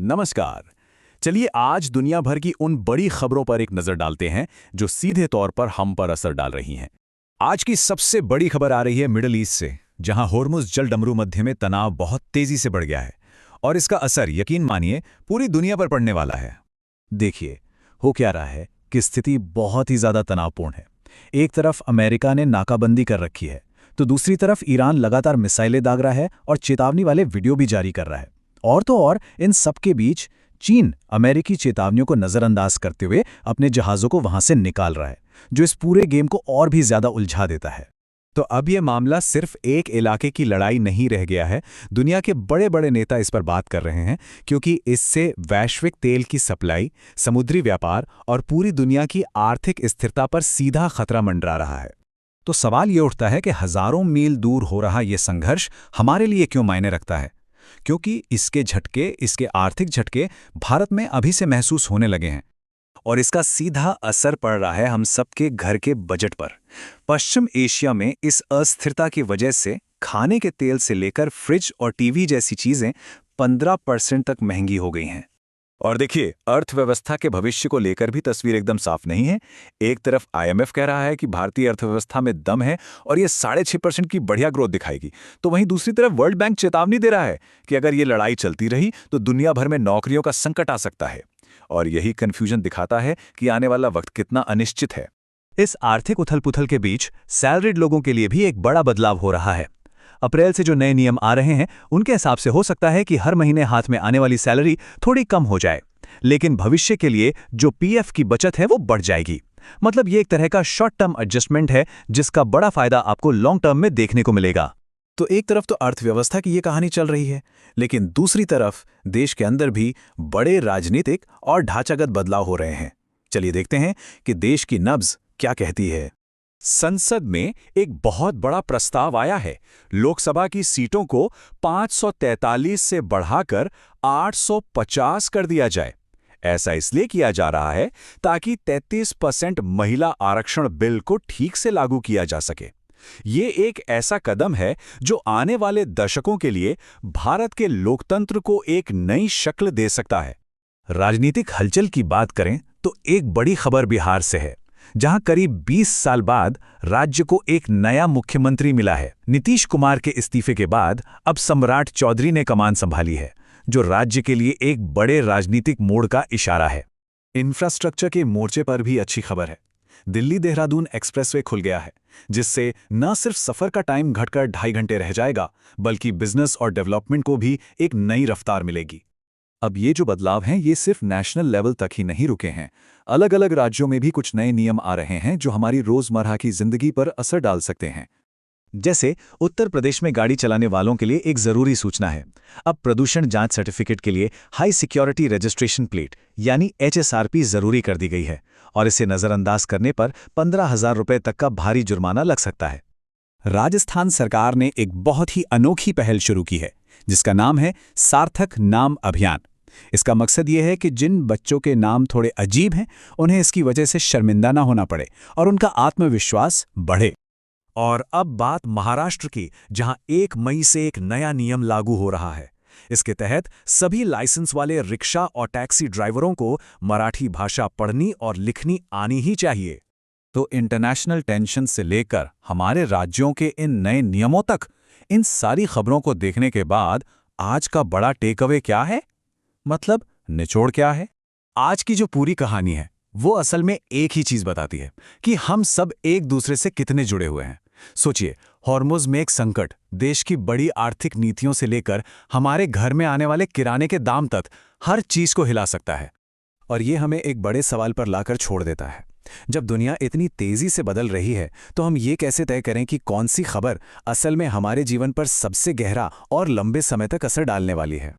नमस्कार। चलिए आज दुनिया भर की उन बड़ी खबरों पर एक नजर डालते हैं जो सीधे तौर पर हम पर असर डाल रही हैं। आज की सबसे बड़ी खबर आ रही है मिडल ईस्ट से, जहां होर्मुज जलडमरू मध्य में तनाव बहुत तेजी से बढ़ गया है और इसका असर यकीन मानिए पूरी दुनिया पर पड़ने वाला है। देखिए, हो क्या रहा है कि स्थिति बहुत ही ज्यादा तनावपूर्ण है। एक तरफ अमेरिका ने नाकाबंदी कर रखी है, तो दूसरी तरफ ईरान लगातार मिसाइलें दाग रहा है और चेतावनी वाले वीडियो भी जारी कर रहा है। और तो और इन सबके बीच चीन अमेरिकी चेतावनियों को नजरअंदाज करते हुए अपने जहाज़ों को वहां से निकाल रहा है, जो इस पूरे गेम को और भी ज्यादा उलझा देता है। तो अब यह मामला सिर्फ एक इलाके की लड़ाई नहीं रह गया है। दुनिया के बड़े बड़े नेता इस पर बात कर रहे हैं, क्योंकि इससे वैश्विक तेल की सप्लाई, समुद्री व्यापार और पूरी दुनिया की आर्थिक स्थिरता पर सीधा खतरा मंडरा रहा है। तो सवाल ये उठता है कि हजारों मील दूर हो रहा यह संघर्ष हमारे लिए क्यों मायने रखता है? क्योंकि इसके आर्थिक झटके भारत में अभी से महसूस होने लगे हैं और इसका सीधा असर पड़ रहा है हम सबके घर के बजट पर। पश्चिम एशिया में इस अस्थिरता की वजह से खाने के तेल से लेकर फ्रिज और टीवी जैसी चीजें 15% तक महंगी हो गई हैं। और देखिए, अर्थव्यवस्था के भविष्य को लेकर भी तस्वीर एकदम साफ नहीं है। एक तरफ आईएमएफ कह रहा है कि भारतीय अर्थव्यवस्था में दम है और ये 6.5% की बढ़िया ग्रोथ दिखाएगी, तो वहीं दूसरी तरफ वर्ल्ड बैंक चेतावनी दे रहा है कि अगर ये लड़ाई चलती रही तो दुनिया भर में नौकरियों का संकट आ सकता है। और यही कन्फ्यूजन दिखाता है कि आने वाला वक्त कितना अनिश्चित है। इस आर्थिक उथल-पुथल के बीच सैलरीड लोगों के लिए भी एक बड़ा बदलाव हो रहा है। अप्रैल से जो नए नियम आ रहे हैं, उनके हिसाब से हो सकता है कि हर महीने हाथ में आने वाली सैलरी थोड़ी कम हो जाए, लेकिन भविष्य के लिए जो पीएफ की बचत है वो बढ़ जाएगी। मतलब ये एक तरह का शॉर्ट टर्म एडजस्टमेंट है, जिसका बड़ा फायदा आपको लॉन्ग टर्म में देखने को मिलेगा। तो एक तरफ तो अर्थव्यवस्था की ये कहानी चल रही है, लेकिन दूसरी तरफ देश के अंदर भी बड़े राजनीतिक और ढांचागत बदलाव हो रहे हैं। चलिए देखते हैं कि देश की नब्ज क्या कहती है। संसद में एक बहुत बड़ा प्रस्ताव आया है। लोकसभा की सीटों को 543 से बढ़ाकर 850 कर दिया जाए। ऐसा इसलिए किया जा रहा है ताकि 33% महिला आरक्षण बिल को ठीक से लागू किया जा सके। ये एक ऐसा कदम है जो आने वाले दशकों के लिए भारत के लोकतंत्र को एक नई शक्ल दे सकता है। राजनीतिक हलचल की बात करें तो एक बड़ी खबर बिहार से है, जहां करीब 20 साल बाद राज्य को एक नया मुख्यमंत्री मिला है। नीतीश कुमार के इस्तीफे के बाद अब सम्राट चौधरी ने कमान संभाली है, जो राज्य के लिए एक बड़े राजनीतिक मोड़ का इशारा है। इंफ्रास्ट्रक्चर के मोर्चे पर भी अच्छी खबर है। दिल्ली देहरादून एक्सप्रेसवे खुल गया है, जिससे न सिर्फ सफर का टाइम घटकर 2.5 घंटे रह जाएगा, बल्कि बिजनेस और डेवलपमेंट को भी एक नई रफ्तार मिलेगी। अब ये जो बदलाव हैं, ये सिर्फ नेशनल लेवल तक ही नहीं रुके हैं। अलग अलग राज्यों में भी कुछ नए नियम आ रहे हैं जो हमारी रोजमर्रा की जिंदगी पर असर डाल सकते हैं। जैसे उत्तर प्रदेश में गाड़ी चलाने वालों के लिए एक जरूरी सूचना है। अब प्रदूषण जांच सर्टिफिकेट के लिए हाई सिक्योरिटी रजिस्ट्रेशन प्लेट यानी HSRP जरूरी कर दी गई है और इसे नजरअंदाज करने पर 15,000 रुपए तक का भारी जुर्माना लग सकता है। राजस्थान सरकार ने एक बहुत ही अनोखी पहल शुरू की है, जिसका नाम है सार्थक नाम अभियान। इसका मकसद ये है कि जिन बच्चों के नाम थोड़े अजीब हैं, उन्हें इसकी वजह से शर्मिंदा ना होना पड़े और उनका आत्मविश्वास बढ़े। और अब बात महाराष्ट्र की, जहां 1 मई से एक नया नियम लागू हो रहा है। इसके तहत सभी लाइसेंस वाले रिक्शा और टैक्सी ड्राइवरों को मराठी भाषा पढ़नी और लिखनी आनी ही चाहिए। तो इंटरनेशनल टेंशन से लेकर हमारे राज्यों के इन नए नियमों तक, इन सारी खबरों को देखने के बाद आज का बड़ा टेक अवे क्या है? मतलब निचोड़ क्या है? आज की जो पूरी कहानी है वो असल में एक ही चीज बताती है कि हम सब एक दूसरे से कितने जुड़े हुए हैं। सोचिए, हॉर्मुज में एक संकट देश की बड़ी आर्थिक नीतियों से लेकर हमारे घर में आने वाले किराने के दाम तक हर चीज को हिला सकता है। और ये हमें एक बड़े सवाल पर लाकर छोड़ देता है। जब दुनिया इतनी तेजी से बदल रही है, तो हम ये कैसे तय करें कि कौन सी खबर असल में हमारे जीवन पर सबसे गहरा और लंबे समय तक असर डालने वाली है?